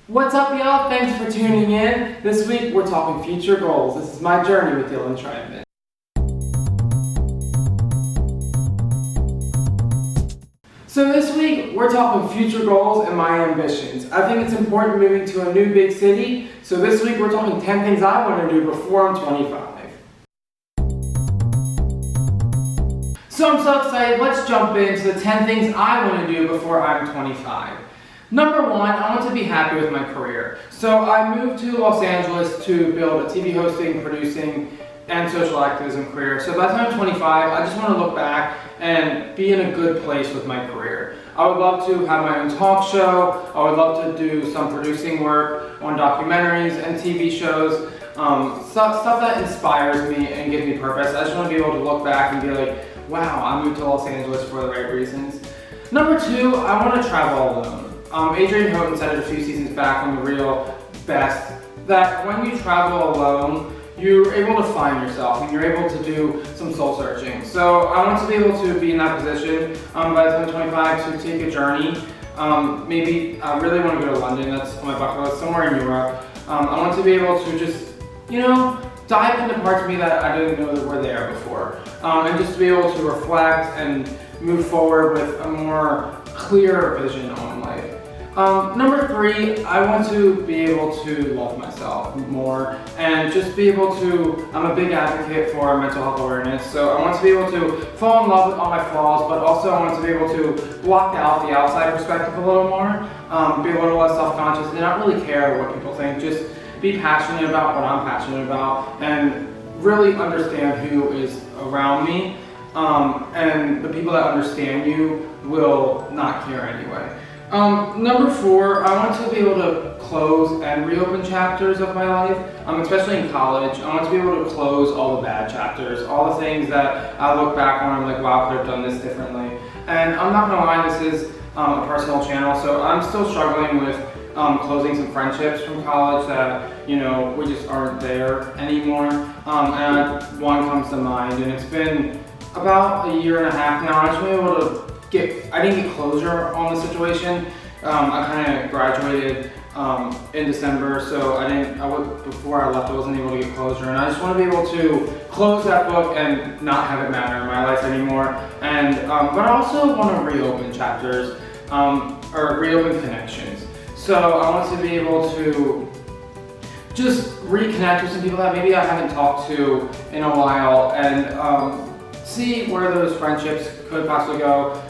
What's up, y'all? Thanks for tuning in. This week we're talking future goals. This is my journey with Schreibman. So this week we're talking future goals and my ambitions. I think it's important moving to a new big city. So this week we're talking 10 things I want to do before I'm 25. So I'm so excited. Let's jump into the 10 things I want to do before I'm 25. Number one, I want to be happy with my career. So I moved to Los Angeles to build a TV hosting, producing, and social activism career. So by the time I'm 25, I just want to look back and be in a good place with my career. I would love to have my own talk show. I would love to do some producing work on documentaries and TV shows. Stuff that inspires me and gives me purpose. I just want to be able to look back and be like, wow, I moved to Los Angeles for the right reasons. Number two, I want to travel alone. Adrian Houghton said it a few seasons back on The Real Best that when you travel alone, you're able to find yourself and you're able to do some soul searching. So I want to be able to be in that position by the time I'm 25 to take a journey. Maybe I really want to go to London, that's on my bucket list, somewhere in Europe. I want to be able to just, dive into parts of me that I didn't know that were there before. And just to be able to reflect and move forward with a more clear vision on life. Number three, I want to be able to love myself more and just be able to, I'm a big advocate for mental health awareness, so I want to be able to fall in love with all my flaws, but also I want to be able to block out the outside perspective a little more, be a little less self-conscious and not really care what people think, just be passionate about what I'm passionate about and really understand who is around me, and the people that understand you will not care anyway. Number four, I want to be able to close and reopen chapters of my life, especially in college. I want to be able to close all the bad chapters, all the things that I look back on and I'm like, wow, I could have done this differently. And I'm not going to lie, this is a personal channel, so I'm still struggling with closing some friendships from college that, we just aren't there anymore. And one comes to mind, and it's been about a year and a half now. I just want to be able to I didn't get closure on the situation. I kind of graduated in December, so before I left, I wasn't able to get closure, and I just want to be able to close that book and not have it matter in my life anymore. And but I also want to reopen chapters or reopen connections. So I want to be able to just reconnect with some people that maybe I haven't talked to in a while, and see where those friendships could possibly go.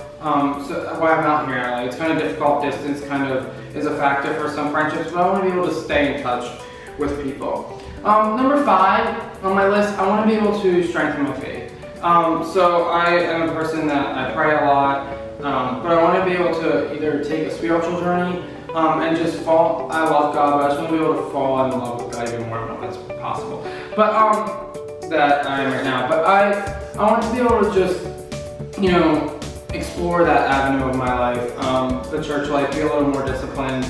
So why I'm out here in LA, it's kind of difficult. Distance kind of is a factor for some friendships, but I want to be able to stay in touch with people. Number five on my list, I want to be able to strengthen my faith. So I am a person that I pray a lot, but I want to be able to either take a spiritual journey and just fall. I love God, but I just want to be able to fall in love with God even more. I don't know if that's possible, but that I am right now. But I want to be able to just, explore that avenue of my life, the church life, be a little more disciplined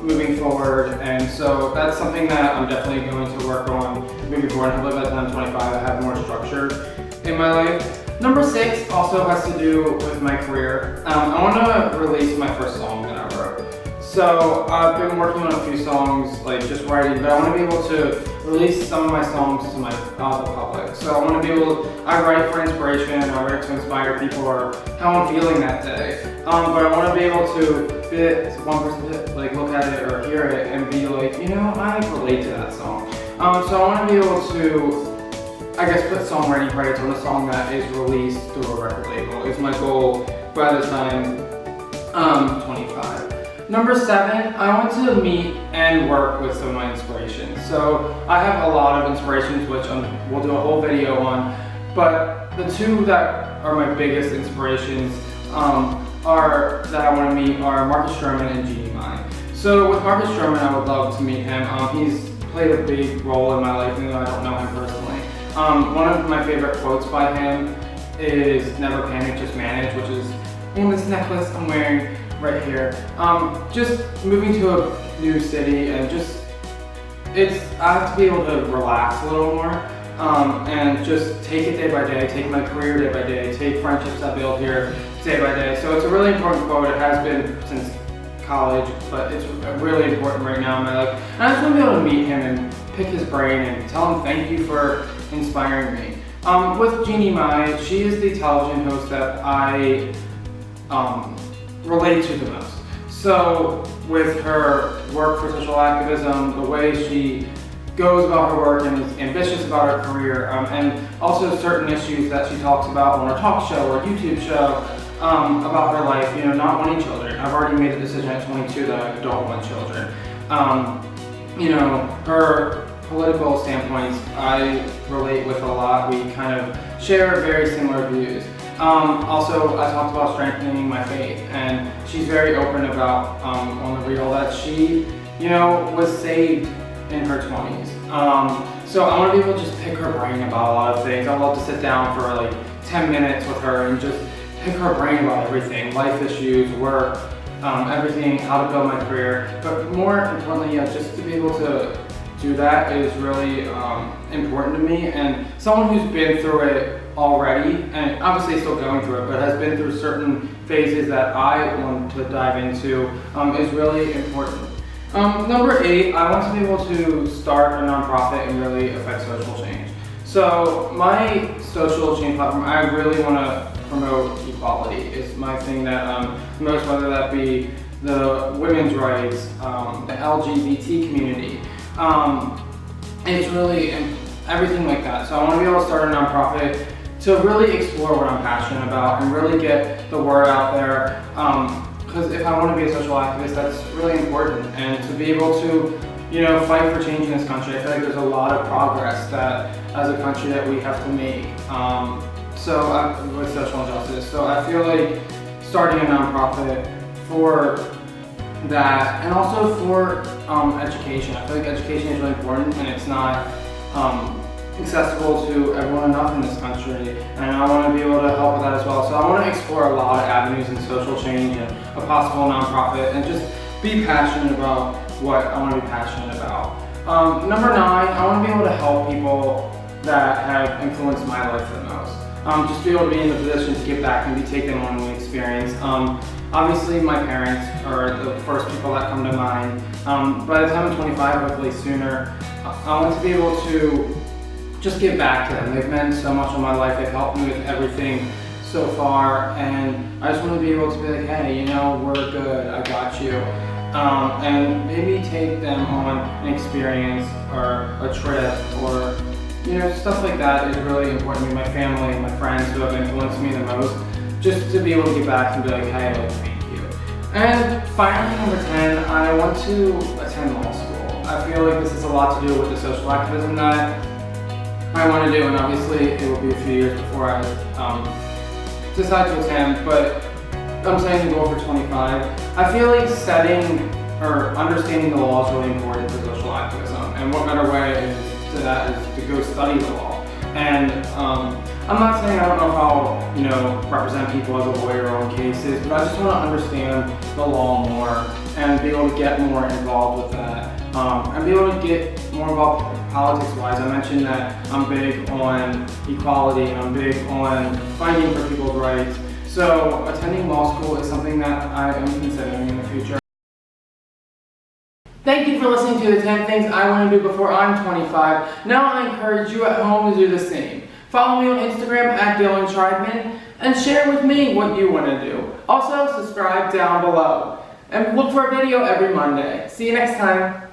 moving forward, and so that's something that I'm definitely going to work on moving forward. Hopefully by the time I'm 25, I have more structure in my life. Number six also has to do with my career. I want to release my first song that I wrote. So I've been working on a few songs, like just writing, but I want to be able to release some of my songs to the public. So I want to be able to, I write for inspiration, I write to inspire people or how I'm feeling that day. But I want to be able to fit one person to look at it or hear it and be like, I relate to that song. So I want to be able to, I guess, put songwriting credits on a song that is released through a record label is my goal by the time I'm 25. Number seven, I want to meet and work with some of my inspirations. So I have a lot of inspirations, which we'll do a whole video on, but the two that are my biggest inspirations that I want to meet are Marcus Schreibman and Jeannie Mai. So with Marcus Schreibman, I would love to meet him. He's played a big role in my life, even though I don't know him personally. One of my favorite quotes by him is "Never panic, just manage," which is on this necklace I'm wearing right here. Just moving to a new city and I have to be able to relax a little more and just take it day by day, take my career day by day, take friendships I build here day by day. So it's a really important quote. It has been since college, but it's really important right now in my life. And I just want to be able to meet him and pick his brain and tell him thank you for inspiring me. With Jeannie Mai, she is the television host that I relate to the most. So with her work for social activism, the way she goes about her work and is ambitious about her career, and also certain issues that she talks about on her talk show or YouTube show about her life, not wanting children. I've already made the decision at 22 that I don't want children. Her political standpoints I relate with a lot. We kind of share very similar views. Also, I talked about strengthening my faith, and she's very open about, on the real, that she, was saved in her 20s. So I want to be able to just pick her brain about a lot of things. I'd love to sit down for like 10 minutes with her and just pick her brain about everything, life issues, work, everything, how to build my career. But more importantly, just to be able to do that is really important to me. And someone who's been through it already, and obviously still going through it, but has been through certain phases that I want to dive into, is really important. Number 8, I want to be able to start a nonprofit and really affect social change. So my social change platform, I really want to promote equality. Is my thing that promotes, whether that be the women's rights, the LGBT community. It's really everything like that. So I want to be able to start a nonprofit to really explore what I'm passionate about and really get the word out there. Because if I want to be a social activist, that's really important. And to be able to, fight for change in this country, I feel like there's a lot of progress that, as a country, that we have to make. With social injustice. So I feel like starting a nonprofit for that, and also for education. I feel like education is really important, and it's not accessible to everyone enough in this country, and I want to be able to help with that as well. So I want to explore a lot of avenues in social change and a possible nonprofit, and just be passionate about what I want to be passionate about. Number 9, I want to be able to help people that have influenced my life the most. Just be able to be in the position to give back and be taken on the experience. Obviously, my parents are the first people that come to mind. By the time I'm 25, hopefully sooner, I want to be able to just give back to them. They've meant so much in my life. They've helped me with everything so far, and I just want to be able to be like, hey, we're good, I got you. And maybe take them on an experience or a trip, or stuff like that is really important to me. My family and my friends who have influenced me the most, just to be able to get back and be like, hey, thank you. And finally, number 10, I want to attend law school. I feel like this has a lot to do with the social activism that I want to do, and obviously it will be a few years before I decide to attend, but I'm saying the goal for 25. I feel like setting or understanding the law is really important for social activism, and what better way to that is to go study the law. And I'm not saying I don't know how represent people as a lawyer on cases, but I just want to understand the law more and be able to get more involved with that, and be able to get more involved politics-wise. I mentioned that I'm big on equality and I'm big on fighting for people's rights. So attending law school is something that I am considering in the future. Thank you for listening to the 10 things I want to do before I'm 25. Now I encourage you at home to do the same. Follow me on Instagram at Schreibman and share with me what you want to do. Also, subscribe down below and look for a video every Monday. See you next time.